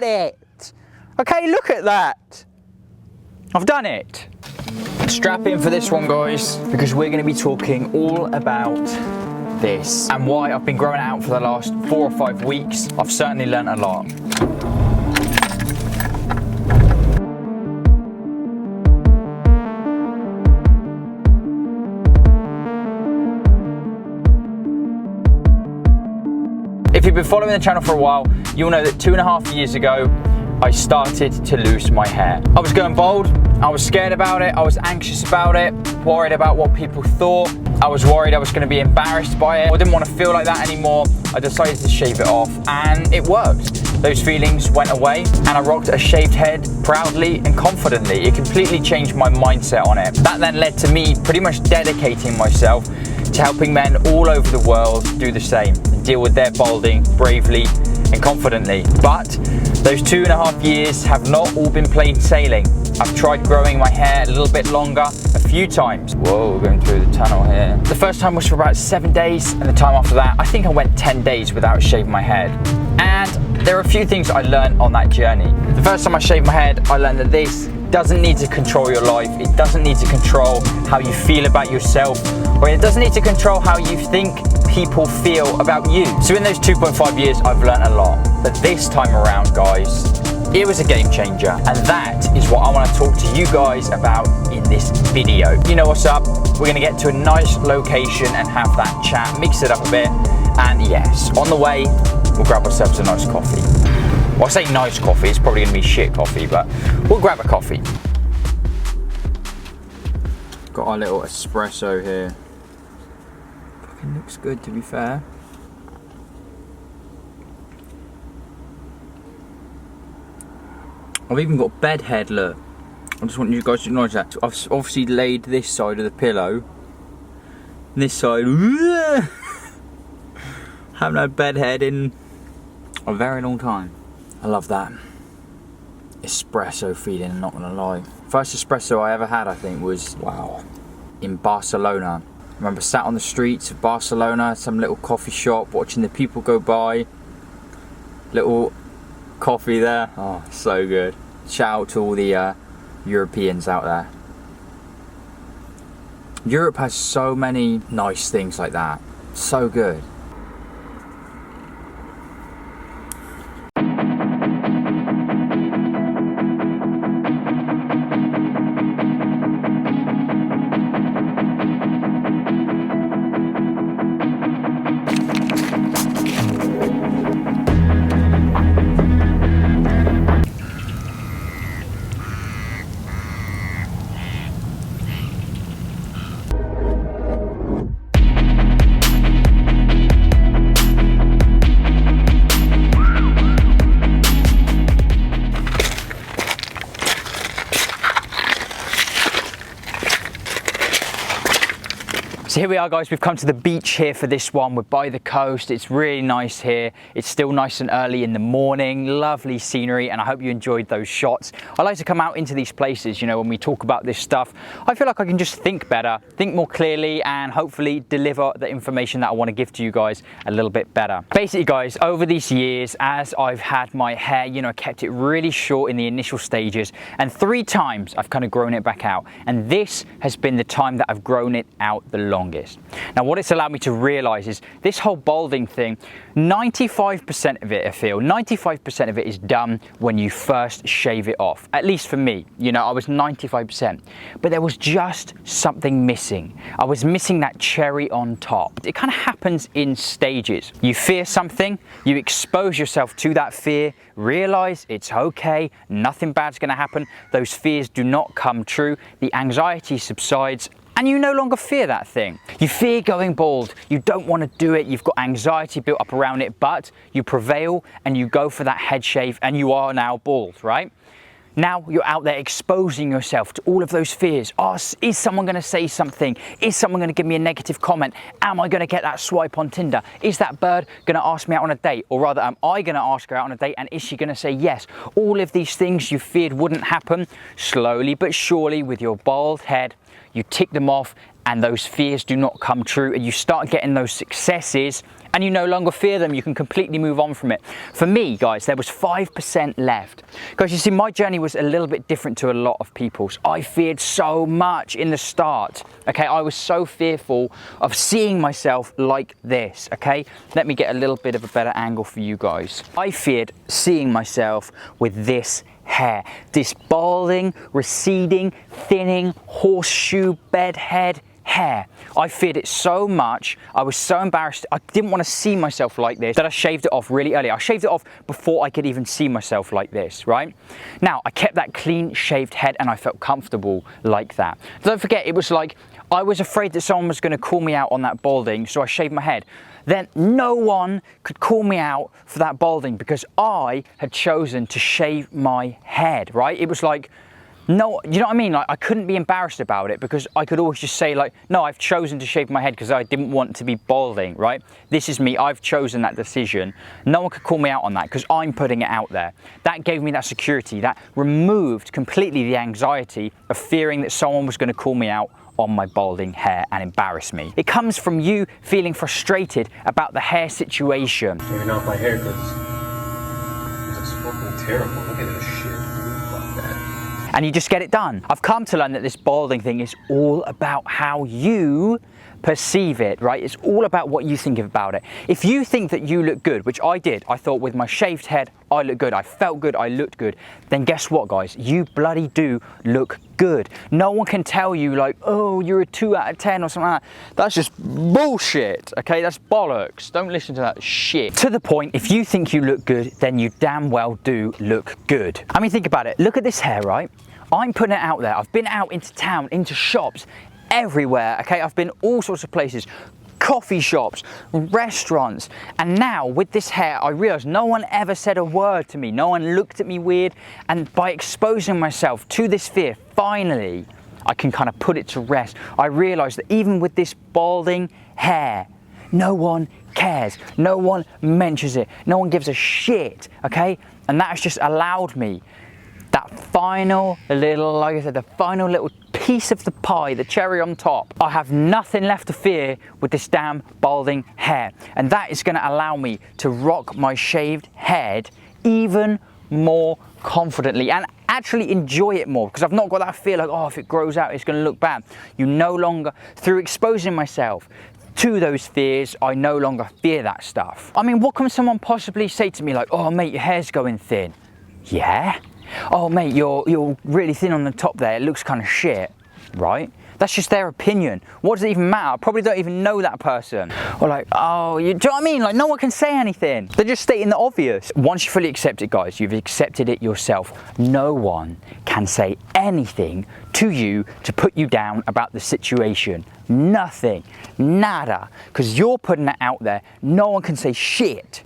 it. Okay, look at that. I've done it. Strap in for this one, guys, because we're going to be talking all about this and why I've been growing it out for the last 4 or 5 weeks. I've certainly learnt a lot. If you've been following the channel for a while, you'll know that 2.5 years ago, I started to lose my hair. I was going bald, I was scared about it, I was anxious about it, worried about what people thought. I was worried I was going to be embarrassed by it. I didn't want to feel like that anymore. I decided to shave it off and it worked. Those feelings went away and I rocked a shaved head proudly and confidently. It completely changed my mindset on it. That then led to me pretty much dedicating myself to helping men all over the world do the same and deal with their balding bravely and confidently. But those 2.5 years have not all been plain sailing. I've tried growing my hair a little bit longer a few times. Whoa, we're going through the tunnel here. The first time was for about 7 days, and the time after that, I think I went 10 days without shaving my head. And there are a few things I learned on that journey. The first time I shaved my head, I learned that this doesn't need to control your life. It doesn't need to control how you feel about yourself, or it doesn't need to control how you think people feel about you. So in those 2.5 years, I've learned a lot. But this time around, guys, it was a game changer. And that is what I want to talk to you guys about in this video. You know what's up? We're gonna get to a nice location and have that chat, mix it up a bit. And yes, on the way, we'll grab ourselves a nice coffee. Well, I say nice coffee, it's probably gonna be shit coffee, but we'll grab a coffee. Got our little espresso here. Fucking looks good, to be fair. I've even got bed head, look. I just want you guys to acknowledge that. I've obviously laid this side of the pillow. And this side, haven't had bed head in a very long time. I love that. Espresso feeling, I'm not gonna lie. First espresso I ever had, I think, was, wow, in Barcelona. I remember sat on the streets of Barcelona, some little coffee shop, watching the people go by. Little coffee there, oh, so good. Shout out to all the Europeans out there. Europe has so many nice things like that. So good. So here we are, guys, we've come to the beach here for this one. We're by the coast, it's really nice here. It's still nice and early in the morning, lovely scenery, and I hope you enjoyed those shots. I like to come out into these places, you know, when we talk about this stuff. I feel like I can just think better, think more clearly, and hopefully deliver the information that I want to give to you guys a little bit better. Basically, guys, over these years, as I've had my hair, you know, kept it really short in the initial stages, and 3 times I've kind of grown it back out. And this has been the time that I've grown it out the longest. Now, what it's allowed me to realize is this whole balding thing, 95% of it, I feel, 95% of it is done when you first shave it off. At least for me, you know, I was 95%. But there was just something missing. I was missing that cherry on top. It kind of happens in stages. You fear something, you expose yourself to that fear, realize it's okay, nothing bad's gonna happen. Those fears do not come true. The anxiety subsides, and you no longer fear that thing. You fear going bald, you don't want to do it, you've got anxiety built up around it, but you prevail and you go for that head shave and you are now bald, right? Now you're out there exposing yourself to all of those fears. Oh, is someone going to say something? Is someone going to give me a negative comment? Am I going to get that swipe on Tinder? Is that bird going to ask me out on a date? Or rather, am I going to ask her out on a date and is she going to say yes? All of these things you feared wouldn't happen, slowly but surely with your bald head, you tick them off and those fears do not come true, and you start getting those successes and you no longer fear them, you can completely move on from it. For me, guys, there was 5% left. Guys, you see, my journey was a little bit different to a lot of people's. I feared so much in the start, okay? I was so fearful of seeing myself like this, okay? Let me get a little bit of a better angle for you guys. I feared seeing myself with this hair, this balding, receding, thinning, horseshoe bed head hair. I feared it so much. I was so embarrassed. I didn't want to see myself like this that I shaved it off really early. I shaved it off before I could even see myself like this, right? Now, I kept that clean shaved head and I felt comfortable like that. Don't forget, it was like I was afraid that someone was going to call me out on that balding, so I shaved my head. Then no one could call me out for that balding because I had chosen to shave my head, right? It was like, no, you know what I mean? Like, I couldn't be embarrassed about it because I could always just say like, no, I've chosen to shave my head because I didn't want to be balding, right? This is me, I've chosen that decision. No one could call me out on that because I'm putting it out there. That gave me that security, that removed completely the anxiety of fearing that someone was going to call me out on my balding hair and embarrass me. It comes from you feeling frustrated about the hair situation. Maybe not my hair because it's fucking terrible. Look at this shit. Fuck that. And you just get it done. I've come to learn that this balding thing is all about how you perceive it, right? It's all about what you think about it. If you think that you look good, which I did, I thought with my shaved head, I look good, I felt good, I looked good, then guess what, guys? You bloody do look good. No one can tell you like, oh, you're a 2 out of 10 or something like that. That's just bullshit, okay? That's bollocks. Don't listen to that shit. To the point, if you think you look good, then you damn well do look good. I mean, think about it. Look at this hair, right? I'm putting it out there. I've been out into town, into shops, everywhere, okay? I've been all sorts of places, coffee shops, restaurants, and now with this hair I realized no one ever said a word to me, no one looked at me weird, and by exposing myself to this fear, finally I can kind of put it to rest. I realized that even with this balding hair, no one cares, no one mentions it, no one gives a shit, okay? And that has just allowed me that final little, like I said, the final little piece of the pie, the cherry on top. I have nothing left to fear with this damn balding hair. And that is gonna allow me to rock my shaved head even more confidently and actually enjoy it more because I've not got that fear like, oh, if it grows out, it's gonna look bad. You no longer, through exposing myself to those fears, I no longer fear that stuff. I mean, what can someone possibly say to me like, oh mate, your hair's going thin? Yeah? Oh mate, you're really thin on the top there, it looks kind of shit, right? That's just their opinion. What does it even matter? I probably don't even know that person. Or like, oh, do you know what I mean? Like, no one can say anything. They're just stating the obvious. Once you fully accept it, guys, you've accepted it yourself. No one can say anything to you to put you down about the situation. Nothing, nada, because you're putting it out there. No one can say shit.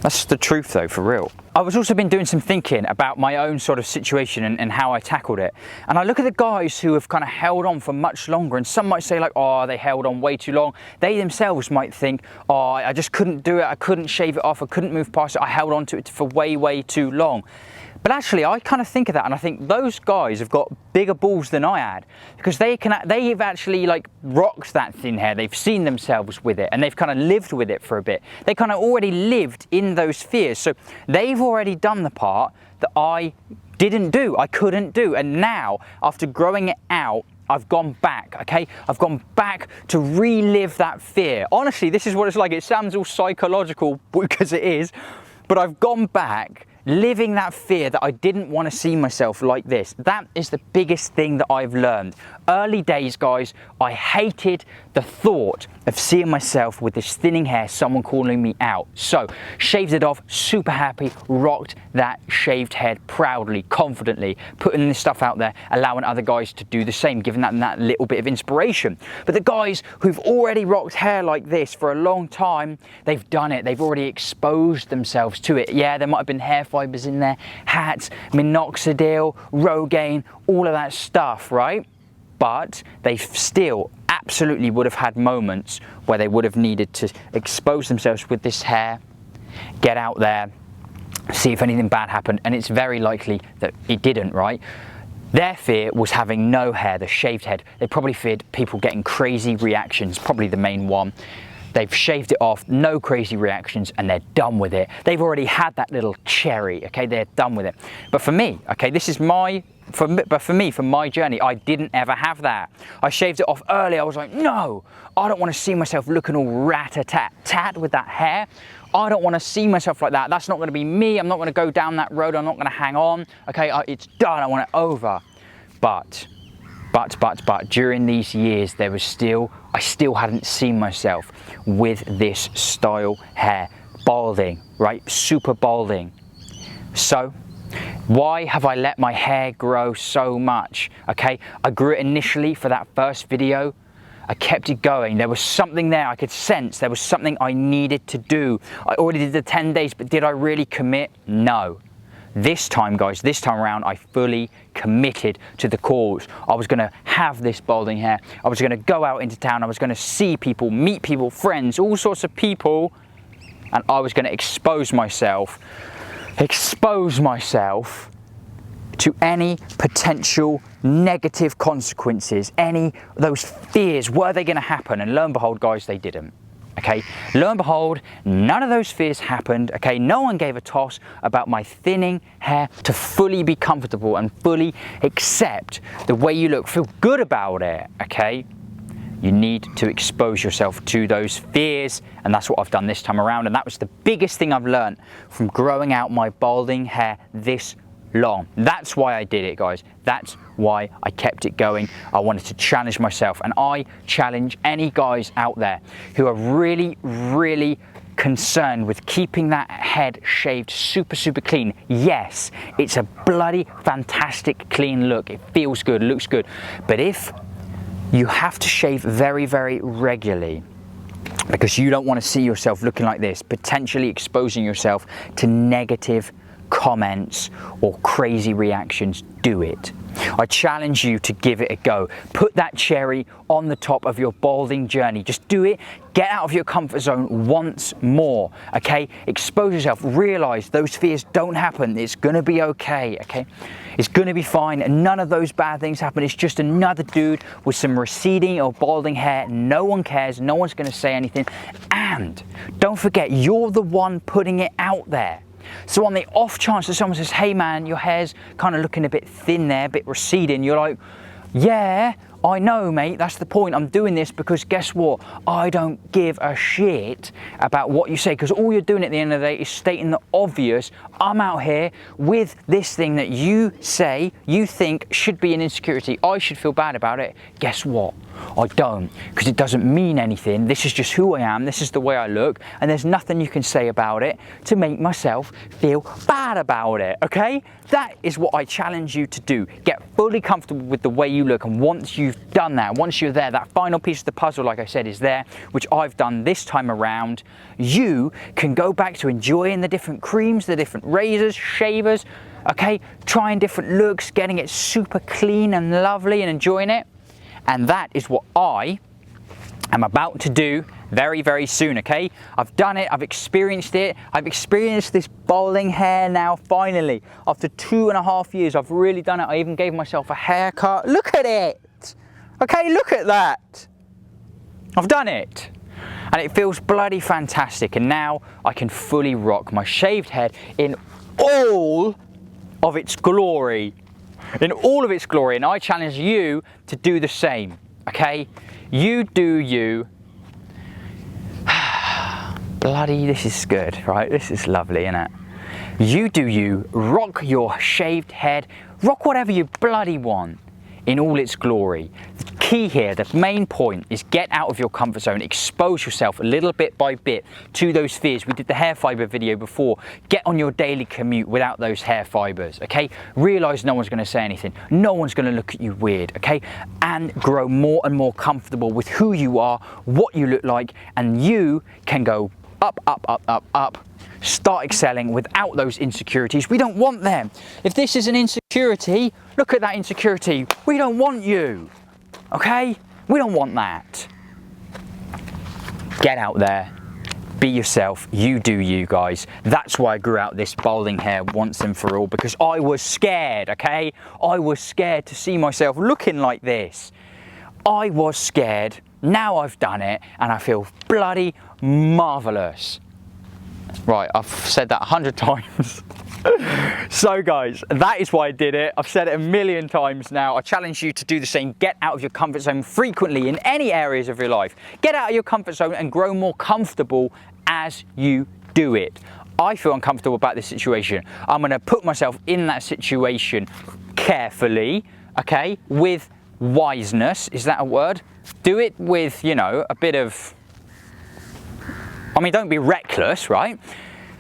That's the truth though, for real. I've also been doing some thinking about my own sort of situation and how I tackled it. And I look at the guys who have kind of held on for much longer, and some might say like, oh, they held on way too long. They themselves might think, oh, I just couldn't do it, I couldn't shave it off, I couldn't move past it, I held on to it for way, way too long. But actually, I kind of think of that and I think those guys have got bigger balls than I had because they've actually like rocked that thin hair. They've seen themselves with it and they've kind of lived with it for a bit. They kind of already lived in those fears. So they've already done the part that I didn't do, I couldn't do. And now, after growing it out, I've gone back, okay? I've gone back to relive that fear. Honestly, this is what it's like. It sounds all psychological because it is, but I've gone back living that fear that I didn't want to see myself like this. That is the biggest thing that I've learned. Early days, guys, I hated the thought of seeing myself with this thinning hair, someone calling me out. So, shaved it off, super happy, rocked that shaved head proudly, confidently, putting this stuff out there, allowing other guys to do the same, giving them that little bit of inspiration. But the guys who've already rocked hair like this for a long time, they've done it, they've already exposed themselves to it. Yeah, there might have been hair fibers in there, hats, minoxidil, Rogaine, all of that stuff, right? But they still absolutely would have had moments where they would have needed to expose themselves with this hair, get out there, see if anything bad happened, and it's very likely that it didn't, right? Their fear was having no hair, the shaved head. They probably feared people getting crazy reactions, probably the main one. They've shaved it off, no crazy reactions, and they're done with it. They've already had that little cherry, okay? They're done with it. But for me, okay, this is for my journey, I didn't ever have that. I shaved it off early. I was like, no, I don't want to see myself looking all rat-a-tat-tat with that hair. I don't want to see myself like that. That's not going to be me. I'm not going to go down that road. I'm not going to hang on. Okay, it's done. I want it over. But during these years, I still hadn't seen myself with this style hair. Balding, right? Super balding. So, why have I let my hair grow so much? Okay, I grew it initially for that first video. I kept it going. There was something there I could sense. There was something I needed to do. I already did the 10 days, but did I really commit? No. This time, guys, this time around, I fully committed to the cause. I was gonna have this balding hair. I was gonna go out into town. I was gonna see people, meet people, friends, all sorts of people, and I was gonna expose myself to any potential negative consequences, any of those fears, were they gonna happen? And lo and behold, guys, they didn't. Okay, lo and behold, none of those fears happened. Okay, no one gave a toss about my thinning hair. To fully be comfortable and fully accept the way you look, feel good about it, okay, you need to expose yourself to those fears, and that's what I've done this time around. And that was the biggest thing I've learned from growing out my balding hair this long. That's why I did it, guys. That's why I kept it going. I wanted to challenge myself, and I challenge any guys out there who are really concerned with keeping that head shaved super clean. Yes, it's a bloody fantastic clean look. It feels good, looks good. But if you have to shave very regularly because you don't want to see yourself looking like this, potentially exposing yourself to negative comments or crazy reactions, do it. I challenge you to give it a go. Put that cherry on the top of your balding journey. Just do it. Get out of your comfort zone once more, okay? Expose yourself. Realize those fears don't happen. It's gonna be okay, okay? It's gonna be fine. None of those bad things happen. It's just another dude with some receding or balding hair. No one cares. No one's gonna say anything. And don't forget, you're the one putting it out there. So on the off chance that someone says, hey man, your hair's kind of looking a bit thin there, a bit receding, you're like, yeah, I know, mate, that's the point. I'm doing this because guess what? I don't give a shit about what you say, because all you're doing at the end of the day is stating the obvious. I'm out here with this thing that you say, you think should be an insecurity. I should feel bad about it. Guess what? I don't, because it doesn't mean anything. This is just who I am. This is the way I look, and there's nothing you can say about it to make myself feel bad about it, okay? That is what I challenge you to do. Get fully comfortable with the way you look, and once you've done that, once you're there, that final piece of the puzzle, like I said, is there, which I've done this time around, you can go back to enjoying the different creams, the different razors, shavers, okay? Trying different looks, getting it super clean and lovely and enjoying it. And that is what I am about to do very soon, okay? I've done it, I've experienced it. I've experienced this balding hair now, finally. After 2.5 years, I've really done it. I even gave myself a haircut. Look at it, okay? Look at that. I've done it. And it feels bloody fantastic. And now I can fully rock my shaved head in all of its glory. In all of its glory, and I challenge you to do the same, okay? You do you. Bloody, this is good, right? This is lovely, isn't it? You do you, rock your shaved head, rock whatever you bloody want in all its glory. The key here, the main point, is get out of your comfort zone, expose yourself a little bit by bit to those fears. We did the hair fiber video before. Get on your daily commute without those hair fibers, okay? Realize no one's gonna say anything. No one's gonna look at you weird, okay? And grow more and more comfortable with who you are, what you look like, and you can go up. Start excelling without those insecurities. We don't want them. If this is an insecurity, look at that insecurity. We don't want you, okay? We don't want that. Get out there, Be yourself, you do you, guys. That's why I grew out this balding hair once and for all, because I was scared, okay? I was scared to see myself looking like this. I was scared. Now I've done it and I feel bloody marvellous. Right, I've said that 100 times. So guys, that is why I did it. I've said it a million times now. I challenge you to do the same. Get out of your comfort zone frequently in any areas of your life. Get out of your comfort zone and grow more comfortable as you do it. I feel uncomfortable about this situation. I'm going to put myself in that situation carefully, okay, with wiseness. Is that a word? Do it with, you know, a bit of, I mean, don't be reckless, right?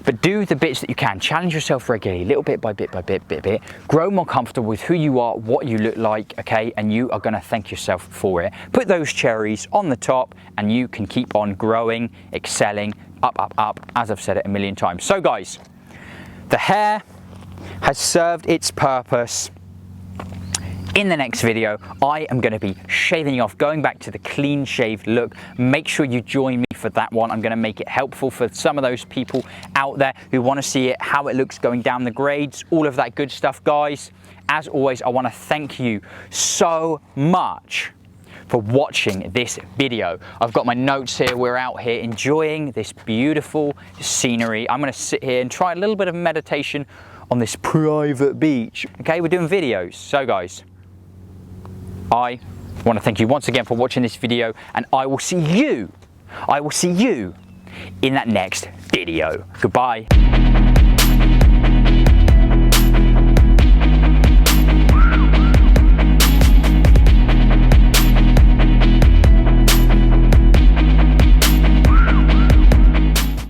But do the bits that you can. Challenge yourself regularly, little bit by bit by bit. Grow more comfortable with who you are, what you look like, okay? And you are gonna thank yourself for it. Put those cherries on the top and you can keep on growing, excelling, up, as I've said it a million times. So guys, the hair has served its purpose. In the next video, I am going to be shaving you off, going back to the clean shaved look. Make sure you join me for that one. I'm going to make it helpful for some of those people out there who want to see it, how it looks going down the grades, all of that good stuff, guys. As always, I want to thank you so much for watching this video. I've got my notes here. We're out here enjoying this beautiful scenery. I'm going to sit here and try a little bit of meditation on this private beach. Okay, we're doing videos. So guys, I want to thank you once again for watching this video, and I will see you in that next video. Goodbye.